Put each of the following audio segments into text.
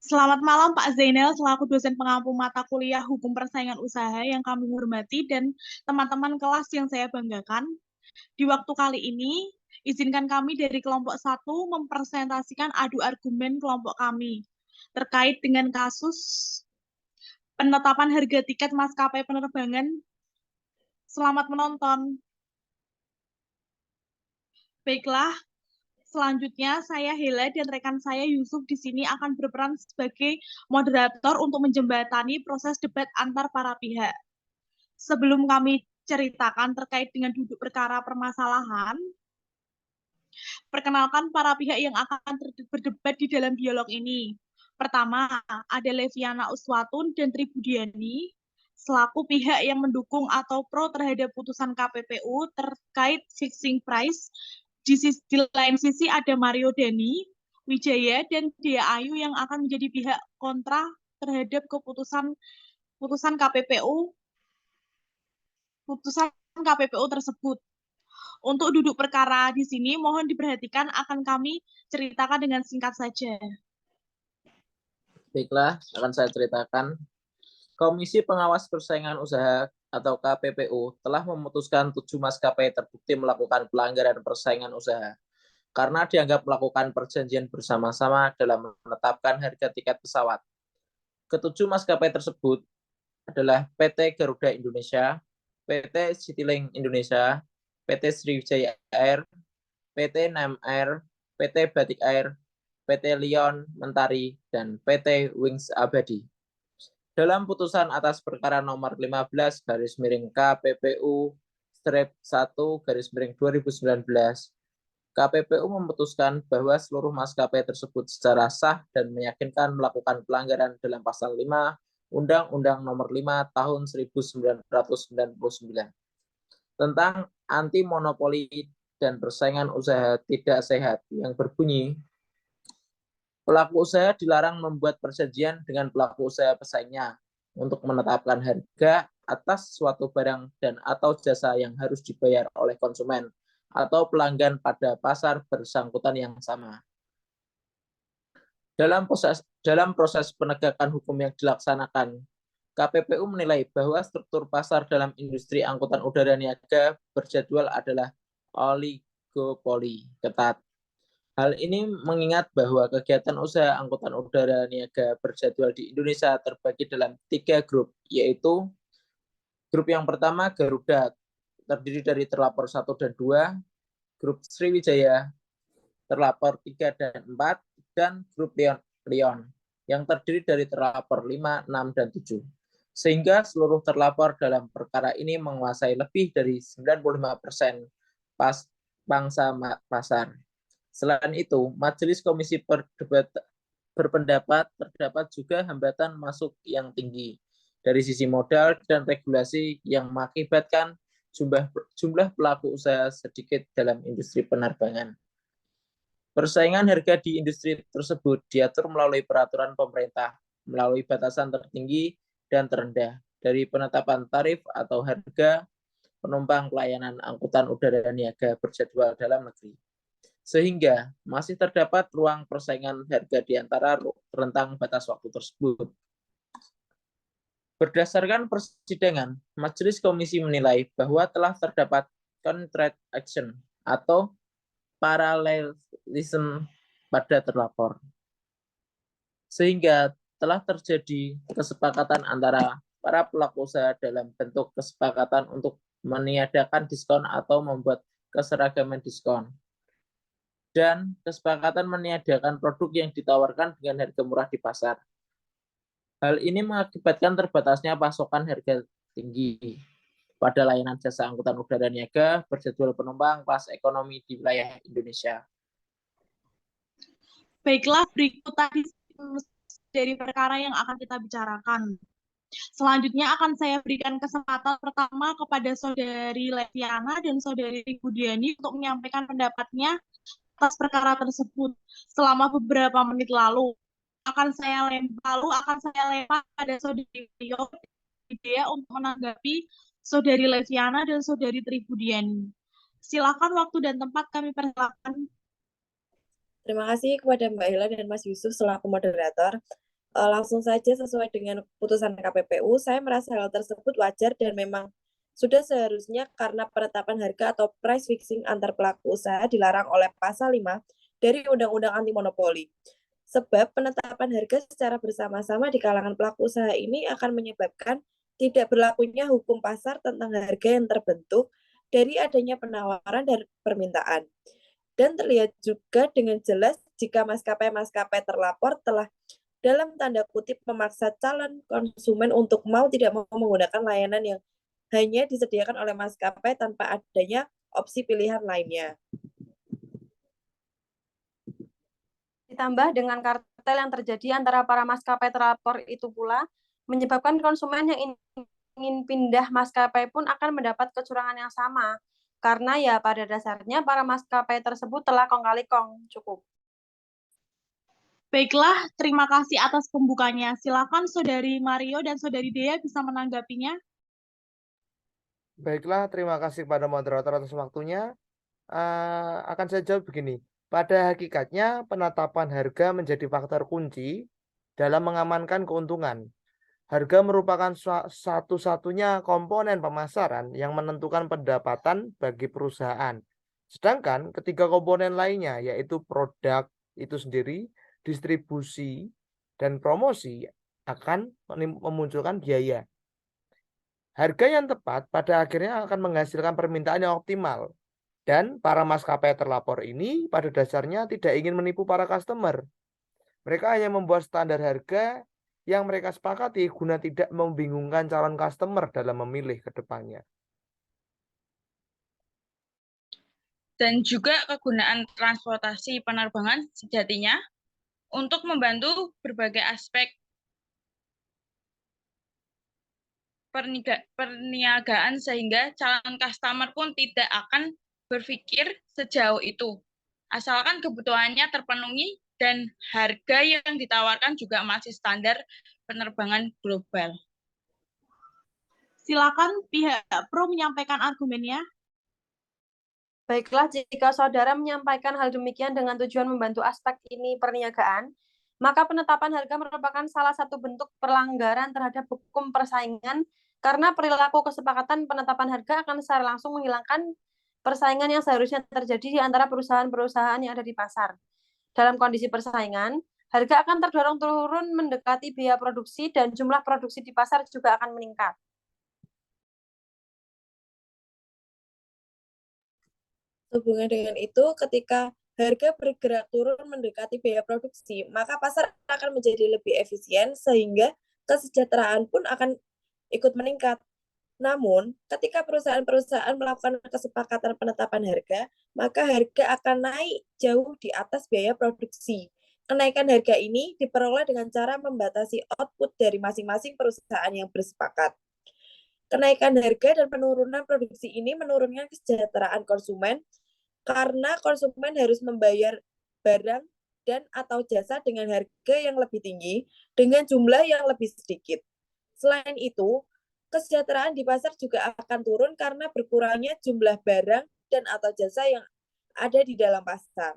Selamat malam Pak Zainal, selaku dosen pengampu mata kuliah Hukum Persaingan Usaha yang kami hormati dan teman-teman kelas yang saya banggakan. Di waktu kali ini, izinkan kami dari kelompok 1 mempresentasikan adu argumen kelompok kami terkait dengan kasus penetapan harga tiket maskapai penerbangan. Selamat menonton. Baiklah, selanjutnya saya Hela dan rekan saya Yusuf di sini akan berperan sebagai moderator untuk menjembatani proses debat antar para pihak. Sebelum kami ceritakan terkait dengan duduk perkara permasalahan, perkenalkan para pihak yang akan berdebat di dalam dialog ini. Pertama, ada Leviana Uswatun dan Tribudiani, selaku pihak yang mendukung atau pro terhadap putusan KPPU terkait fixing price. Di lain sisi ada Mario Dani, Wijaya, dan Dea Ayu yang akan menjadi pihak kontra terhadap putusan KPPU tersebut. Untuk duduk perkara di sini, mohon diperhatikan akan kami ceritakan dengan singkat saja. Baiklah, akan saya ceritakan. Komisi Pengawas Persaingan Usaha atau KPPU telah memutuskan 7 maskapai terbukti melakukan pelanggaran persaingan usaha karena dianggap melakukan perjanjian bersama-sama dalam menetapkan harga tiket pesawat. Ketujuh maskapai tersebut adalah PT Garuda Indonesia, PT Citylink Indonesia, PT Sriwijaya Air, PT Nem Air, PT Batik Air, PT Lion Mentari, dan PT Wings Abadi. Dalam putusan atas perkara nomor 15 garis miring KPPU strip 1 garis miring 2019, KPPU memutuskan bahwa seluruh maskapai tersebut secara sah dan meyakinkan melakukan pelanggaran dalam pasal 5 Undang-Undang Nomor 5 Tahun 1999 tentang anti monopoli dan persaingan usaha tidak sehat yang berbunyi pelaku usaha dilarang membuat perjanjian dengan pelaku usaha pesaingnya untuk menetapkan harga atas suatu barang dan atau jasa yang harus dibayar oleh konsumen atau pelanggan pada pasar bersangkutan yang sama. Dalam proses penegakan hukum yang dilaksanakan, KPPU menilai bahwa struktur pasar dalam industri angkutan udara niaga berjadwal adalah oligopoli ketat. Hal ini mengingat bahwa kegiatan usaha angkutan udara niaga berjadwal di Indonesia terbagi dalam 3 grup, yaitu grup yang pertama Garuda, terdiri dari terlapor 1 dan 2, grup Sriwijaya, terlapor 3 dan 4, dan grup Lion, yang terdiri dari terlapor 5, 6, dan 7. Sehingga seluruh terlapor dalam perkara ini menguasai lebih dari 95% pangsa pasar. Selain itu, Majelis Komisi berpendapat terdapat juga hambatan masuk yang tinggi dari sisi modal dan regulasi yang mengakibatkan jumlah pelaku usaha sedikit dalam industri penerbangan. Persaingan harga di industri tersebut diatur melalui peraturan pemerintah, melalui batasan tertinggi dan terendah dari penetapan tarif atau harga penumpang pelayanan angkutan udara niaga berjadwal dalam negeri. Sehingga masih terdapat ruang persaingan harga di antara rentang batas waktu tersebut. Berdasarkan persidangan, Majelis Komisi menilai bahwa telah terdapat contract action atau paralelisme pada terlapor. Sehingga telah terjadi kesepakatan antara para pelaku usaha dalam bentuk kesepakatan untuk meniadakan diskon atau membuat keseragaman diskon, dan kesepakatan meniadakan produk yang ditawarkan dengan harga murah di pasar. Hal ini mengakibatkan terbatasnya pasokan harga tinggi pada layanan jasa angkutan udara niaga berjadwal penumpang kelas ekonomi di wilayah Indonesia. Baiklah, berikut tadi dari perkara yang akan kita bicarakan. Selanjutnya akan saya berikan kesempatan pertama kepada Saudari Leviana dan Saudari Budiani untuk menyampaikan pendapatnya atas perkara tersebut. Selama beberapa menit lalu akan saya lempar pada Saudari Rio untuk menanggapi Saudari Leviana dan Saudari Tribudiani. Silakan, waktu dan tempat kami persilakan. Terima kasih kepada Mbak Hela dan Mas Yusuf selaku moderator. langsung saja sesuai dengan putusan KPPU, saya merasa hal tersebut wajar dan memang sudah seharusnya karena penetapan harga atau price fixing antar pelaku usaha dilarang oleh pasal 5 dari Undang-Undang Anti Monopoli. Sebab penetapan harga secara bersama-sama di kalangan pelaku usaha ini akan menyebabkan tidak berlakunya hukum pasar tentang harga yang terbentuk dari adanya penawaran dan permintaan. Dan terlihat juga dengan jelas jika maskapai-maskapai terlapor telah dalam tanda kutip memaksa calon konsumen untuk mau tidak mau menggunakan layanan yang hanya disediakan oleh maskapai tanpa adanya opsi pilihan lainnya. Ditambah dengan kartel yang terjadi antara para maskapai terlapor itu pula, menyebabkan konsumen yang ingin pindah maskapai pun akan mendapat kecurangan yang sama. Karena ya pada dasarnya para maskapai tersebut telah kong kali kong. Cukup. Baiklah, terima kasih atas pembukanya. Silakan Saudari Mario dan Saudari Dea bisa menanggapinya. Baiklah, terima kasih kepada moderator atas waktunya. Akan saya jawab begini. Pada hakikatnya, penetapan harga menjadi faktor kunci dalam mengamankan keuntungan. Harga merupakan satu-satunya komponen pemasaran yang menentukan pendapatan bagi perusahaan. Sedangkan ketiga komponen lainnya, yaitu produk itu sendiri, distribusi, dan promosi, akan memunculkan biaya. Harga yang tepat pada akhirnya akan menghasilkan permintaan yang optimal. Dan para maskapai terlapor ini pada dasarnya tidak ingin menipu para customer. Mereka hanya membuat standar harga yang mereka sepakati guna tidak membingungkan calon customer dalam memilih ke depannya. Dan juga kegunaan transportasi penerbangan sejatinya untuk membantu berbagai aspek perniagaan sehingga calon customer pun tidak akan berpikir sejauh itu. Asalkan kebutuhannya terpenuhi dan harga yang ditawarkan juga masih standar penerbangan global. Silakan pihak pro menyampaikan argumennya. Baiklah, jika saudara menyampaikan hal demikian dengan tujuan membantu aspek ini perniagaan, maka penetapan harga merupakan salah satu bentuk pelanggaran terhadap hukum persaingan karena perilaku kesepakatan penetapan harga akan secara langsung menghilangkan persaingan yang seharusnya terjadi di antara perusahaan-perusahaan yang ada di pasar. Dalam kondisi persaingan, harga akan terdorong turun mendekati biaya produksi dan jumlah produksi di pasar juga akan meningkat. Hubungan dengan itu, ketika harga bergerak turun mendekati biaya produksi, maka pasar akan menjadi lebih efisien sehingga kesejahteraan pun akan ikut meningkat. Namun, ketika perusahaan-perusahaan melakukan kesepakatan penetapan harga, maka harga akan naik jauh di atas biaya produksi. Kenaikan harga ini diperoleh dengan cara membatasi output dari masing-masing perusahaan yang bersepakat. Kenaikan harga dan penurunan produksi ini menurunkan kesejahteraan konsumen karena konsumen harus membayar barang dan atau jasa dengan harga yang lebih tinggi dengan jumlah yang lebih sedikit. Selain itu, kesejahteraan di pasar juga akan turun karena berkurangnya jumlah barang dan atau jasa yang ada di dalam pasar.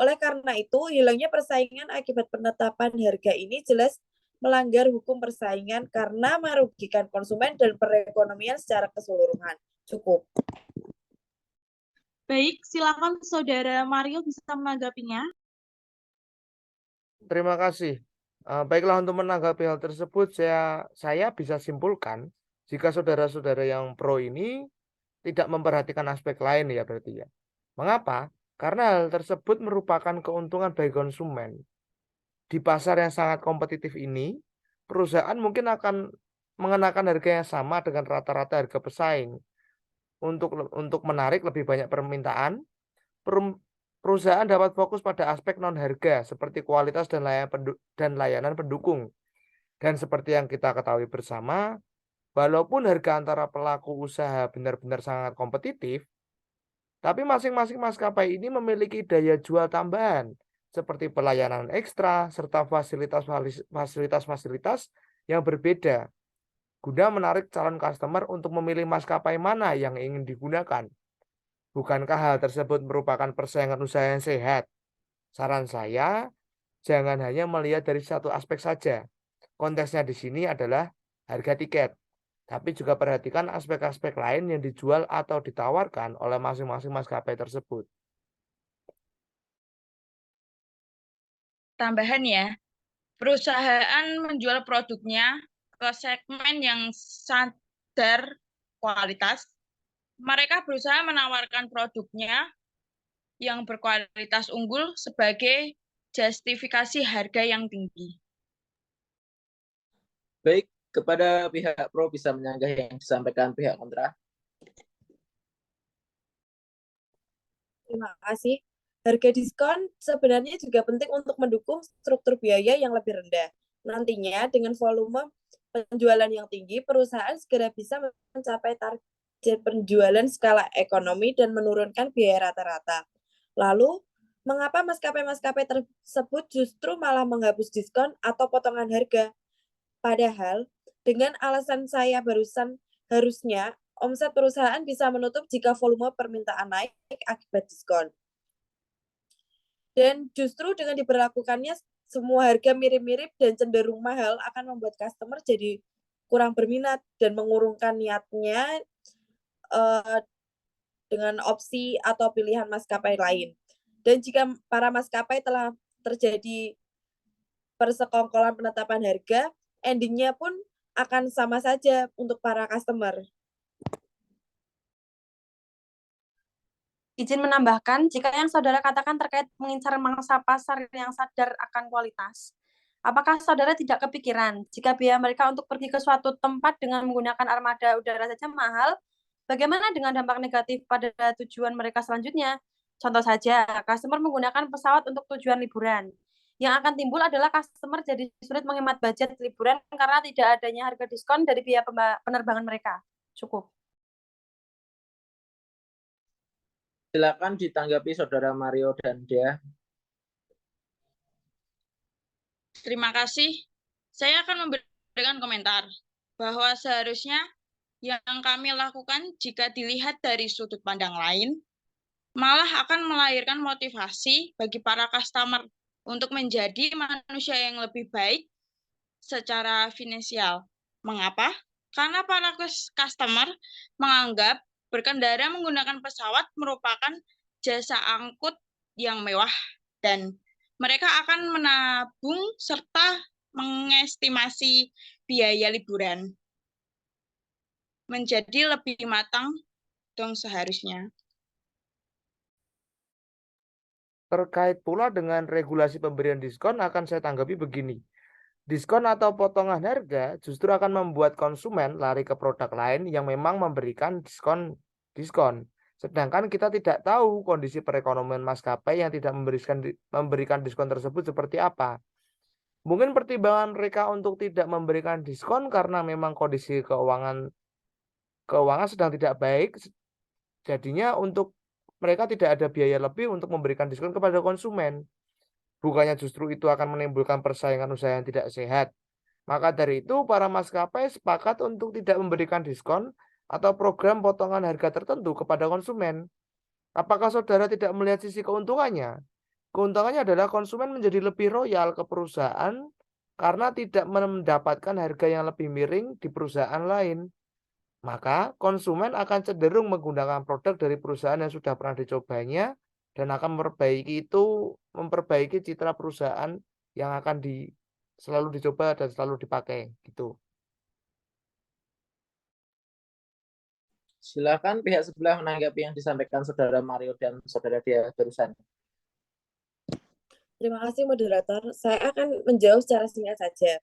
Oleh karena itu, hilangnya persaingan akibat penetapan harga ini jelas melanggar hukum persaingan karena merugikan konsumen dan perekonomian secara keseluruhan. Cukup. Baik, silakan Saudara Mario bisa menanggapinya. Terima kasih. Baiklah, untuk menanggapi hal tersebut, saya bisa simpulkan jika saudara-saudara yang pro ini tidak memperhatikan aspek lain ya berarti ya. Mengapa? Karena hal tersebut merupakan keuntungan bagi konsumen. Di pasar yang sangat kompetitif ini, perusahaan mungkin akan mengenakan harga yang sama dengan rata-rata harga pesaing. Untuk menarik lebih banyak permintaan, perusahaan dapat fokus pada aspek non-harga seperti kualitas dan layanan pendukung. Dan seperti yang kita ketahui bersama, walaupun harga antara pelaku usaha benar-benar sangat kompetitif, tapi masing-masing maskapai ini memiliki daya jual tambahan seperti pelayanan ekstra serta fasilitas-fasilitas yang berbeda guna menarik calon customer untuk memilih maskapai mana yang ingin digunakan. Bukankah hal tersebut merupakan persaingan usaha yang sehat? Saran saya, Jangan hanya melihat dari satu aspek saja. Konteksnya di sini adalah harga tiket, tapi juga perhatikan aspek-aspek lain yang dijual atau ditawarkan oleh masing-masing maskapai tersebut. Tambahan ya, perusahaan menjual produknya ke segmen yang sadar kualitas. Mereka berusaha menawarkan produknya yang berkualitas unggul sebagai justifikasi harga yang tinggi. Baik, kepada pihak pro bisa menyanggah yang disampaikan pihak kontra. Terima kasih. Harga diskon sebenarnya juga penting untuk mendukung struktur biaya yang lebih rendah. Nantinya dengan volume penjualan yang tinggi, perusahaan segera bisa mencapai target penjualan skala ekonomi dan menurunkan biaya rata-rata. Lalu, mengapa maskapai-maskapai tersebut justru malah menghapus diskon atau potongan harga? Padahal, dengan alasan saya barusan, harusnya omset perusahaan bisa menutup jika volume permintaan naik akibat diskon. Dan justru dengan diberlakukannya semua harga mirip-mirip dan cenderung mahal akan membuat customer jadi kurang berminat dan mengurungkan niatnya dengan opsi atau pilihan maskapai lain. Dan jika para maskapai telah terjadi persekongkolan penetapan harga, endingnya pun akan sama saja untuk para customer. Izin menambahkan, jika yang saudara katakan terkait mengincar mangsa pasar yang sadar akan kualitas, apakah saudara tidak kepikiran jika biaya mereka untuk pergi ke suatu tempat dengan menggunakan armada udara saja mahal, bagaimana dengan dampak negatif pada tujuan mereka selanjutnya? Contoh saja, customer menggunakan pesawat untuk tujuan liburan. Yang akan timbul adalah customer jadi sulit menghemat budget liburan karena tidak adanya harga diskon dari biaya penerbangan mereka. Cukup. Silakan ditanggapi Saudara Mario dan Dea. Terima kasih. Saya akan memberikan komentar bahwa seharusnya yang kami lakukan jika dilihat dari sudut pandang lain, malah akan melahirkan motivasi bagi para customer untuk menjadi manusia yang lebih baik secara finansial. Mengapa? Karena para customer menganggap berkendara menggunakan pesawat merupakan jasa angkut yang mewah dan mereka akan menabung serta mengestimasi biaya liburan menjadi lebih matang dong seharusnya. Terkait pula dengan regulasi pemberian diskon akan saya tanggapi begini. Diskon atau potongan harga justru akan membuat konsumen lari ke produk lain yang memang memberikan diskon. Sedangkan kita tidak tahu kondisi perekonomian maskapai yang tidak memberikan diskon tersebut seperti apa. Mungkin pertimbangan mereka untuk tidak memberikan diskon karena memang kondisi keuangan sedang tidak baik. Jadinya untuk mereka tidak ada biaya lebih untuk memberikan diskon kepada konsumen. Bukannya justru itu akan menimbulkan persaingan usaha yang tidak sehat. Maka dari itu, para maskapai sepakat untuk tidak memberikan diskon atau program potongan harga tertentu kepada konsumen. Apakah saudara tidak melihat sisi keuntungannya? Keuntungannya adalah konsumen menjadi lebih loyal ke perusahaan karena tidak mendapatkan harga yang lebih miring di perusahaan lain. Maka konsumen akan cenderung menggunakan produk dari perusahaan yang sudah pernah dicobanya dan akan memperbaiki citra perusahaan yang akan selalu dicoba dan selalu dipakai gitu. Silakan pihak sebelah menanggapi yang disampaikan Saudara Mario dan Saudara Dea barusan. Terima kasih moderator. Saya akan menjawab secara singkat saja.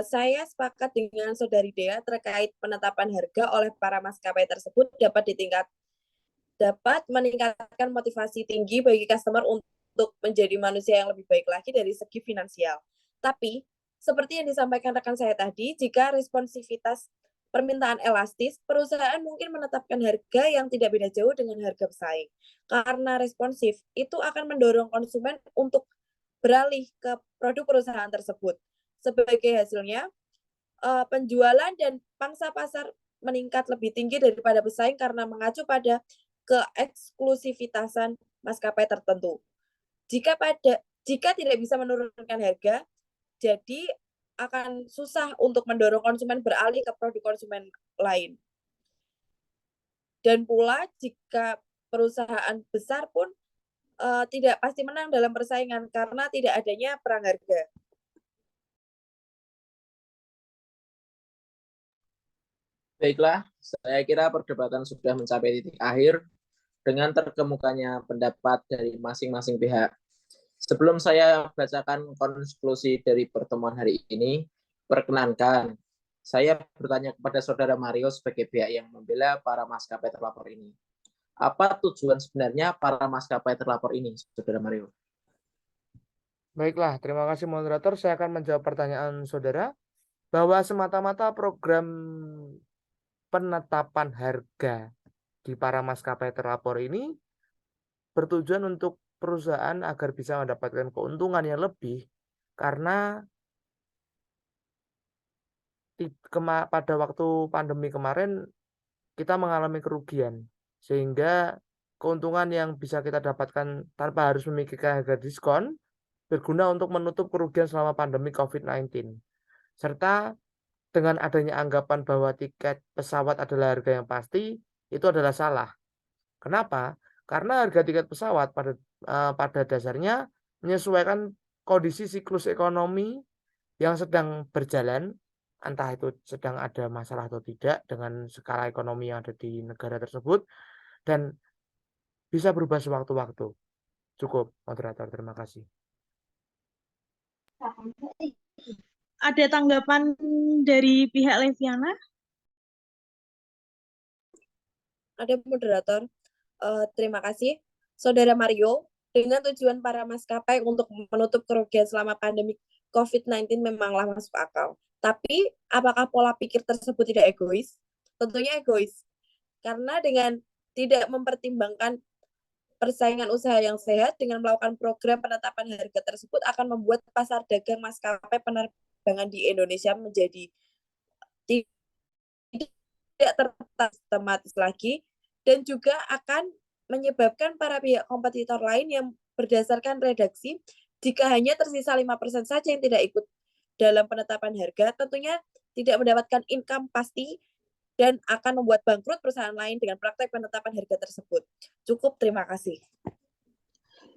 Saya sepakat dengan Saudari Dea terkait penetapan harga oleh para maskapai tersebut dapat meningkatkan motivasi tinggi bagi customer untuk menjadi manusia yang lebih baik lagi dari segi finansial. Tapi, seperti yang disampaikan rekan saya tadi, jika responsivitas permintaan elastis, perusahaan mungkin menetapkan harga yang tidak beda jauh dengan harga pesaing. Karena responsif, itu akan mendorong konsumen untuk beralih ke produk perusahaan tersebut. Sebagai hasilnya, penjualan dan pangsa pasar meningkat lebih tinggi daripada pesaing karena mengacu pada keeksklusivitasan maskapai tertentu. Jika tidak bisa menurunkan harga, jadi akan susah untuk mendorong konsumen beralih ke produk konsumen lain. Dan pula jika perusahaan besar pun tidak pasti menang dalam persaingan karena tidak adanya perang harga. Baiklah, saya kira perdebatan sudah mencapai titik akhir dengan terkemukanya pendapat dari masing-masing pihak. Sebelum saya bacakan konklusi dari pertemuan hari ini, perkenankan saya bertanya kepada Saudara Mario sebagai pihak yang membela para maskapai terlapor ini. Apa tujuan sebenarnya para maskapai terlapor ini, Saudara Mario? Baiklah, terima kasih moderator. Saya akan menjawab pertanyaan saudara bahwa semata-mata program penetapan harga di para maskapai terlapor ini bertujuan untuk perusahaan agar bisa mendapatkan keuntungan yang lebih karena pada waktu pandemi kemarin kita mengalami kerugian sehingga keuntungan yang bisa kita dapatkan tanpa harus memikirkan harga diskon berguna untuk menutup kerugian selama pandemi COVID-19. Serta dengan adanya anggapan bahwa tiket pesawat adalah harga yang pasti, itu adalah salah. Kenapa? Karena harga tiket pesawat pada dasarnya menyesuaikan kondisi siklus ekonomi yang sedang berjalan, entah itu sedang ada masalah atau tidak dengan skala ekonomi yang ada di negara tersebut, dan bisa berubah sewaktu-waktu. Cukup, moderator. Terima kasih. Ada tanggapan dari pihak Leviana? Ada moderator. Terima kasih. Saudara Mario, dengan tujuan para maskapai untuk menutup kerugian selama pandemi COVID-19 memanglah masuk akal. Tapi, apakah pola pikir tersebut tidak egois? Tentunya egois. Karena dengan tidak mempertimbangkan persaingan usaha yang sehat dengan melakukan program penetapan harga tersebut akan membuat pasar dagang maskapai penerbangan di Indonesia menjadi tidak sistematis lagi dan juga akan menyebabkan para pihak kompetitor lain yang berdasarkan redaksi jika hanya tersisa 5% saja yang tidak ikut dalam penetapan harga, tentunya tidak mendapatkan income pasti dan akan membuat bangkrut perusahaan lain dengan praktek penetapan harga tersebut. Cukup, terima kasih.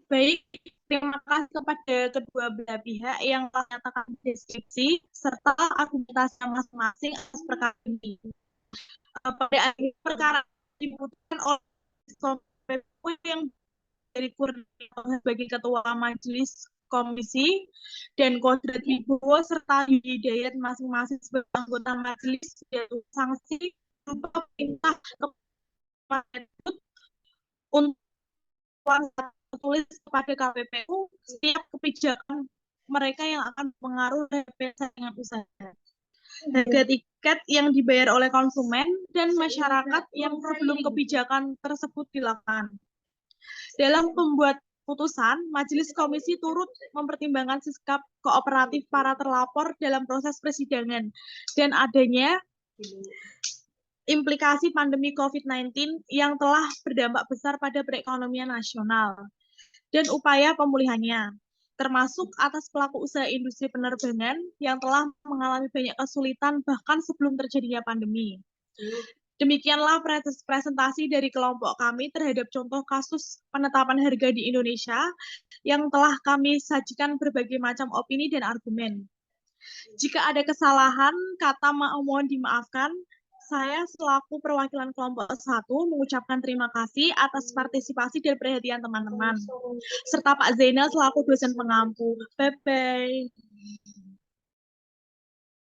Baik, terima kasih kepada kedua belah pihak yang telah menyatakan deskripsi serta argumentasi masing-masing atas perkara ini. Pada akhir perkara diputuskan oleh KPPU yang dari Kurnia sebagai ketua majelis komisi dan Kodrat Wibowo serta Yudi Hidayat masing-masing sebagai anggota majelis yaitu sanksi berupa perintah kepada untuk tertulis kepada KPPU setiap kebijakan mereka yang akan mempengaruhi persaingan usaha. Harga tiket yang dibayar oleh konsumen dan masyarakat yang sebelum kebijakan tersebut dilakukan. Dalam membuat putusan, Majelis Komisi turut mempertimbangkan sikap kooperatif para terlapor dalam proses persidangan dan adanya implikasi pandemi COVID-19 yang telah berdampak besar pada perekonomian nasional dan upaya pemulihannya, termasuk atas pelaku usaha industri penerbangan yang telah mengalami banyak kesulitan bahkan sebelum terjadinya pandemi. Demikianlah presentasi dari kelompok kami terhadap contoh kasus penetapan harga di Indonesia yang telah kami sajikan berbagai macam opini dan argumen. Jika ada kesalahan, kata mohon dimaafkan. Saya selaku perwakilan kelompok 1 mengucapkan terima kasih atas partisipasi dan perhatian teman-teman. Serta Pak Zainal selaku dosen pengampu. Bye-bye.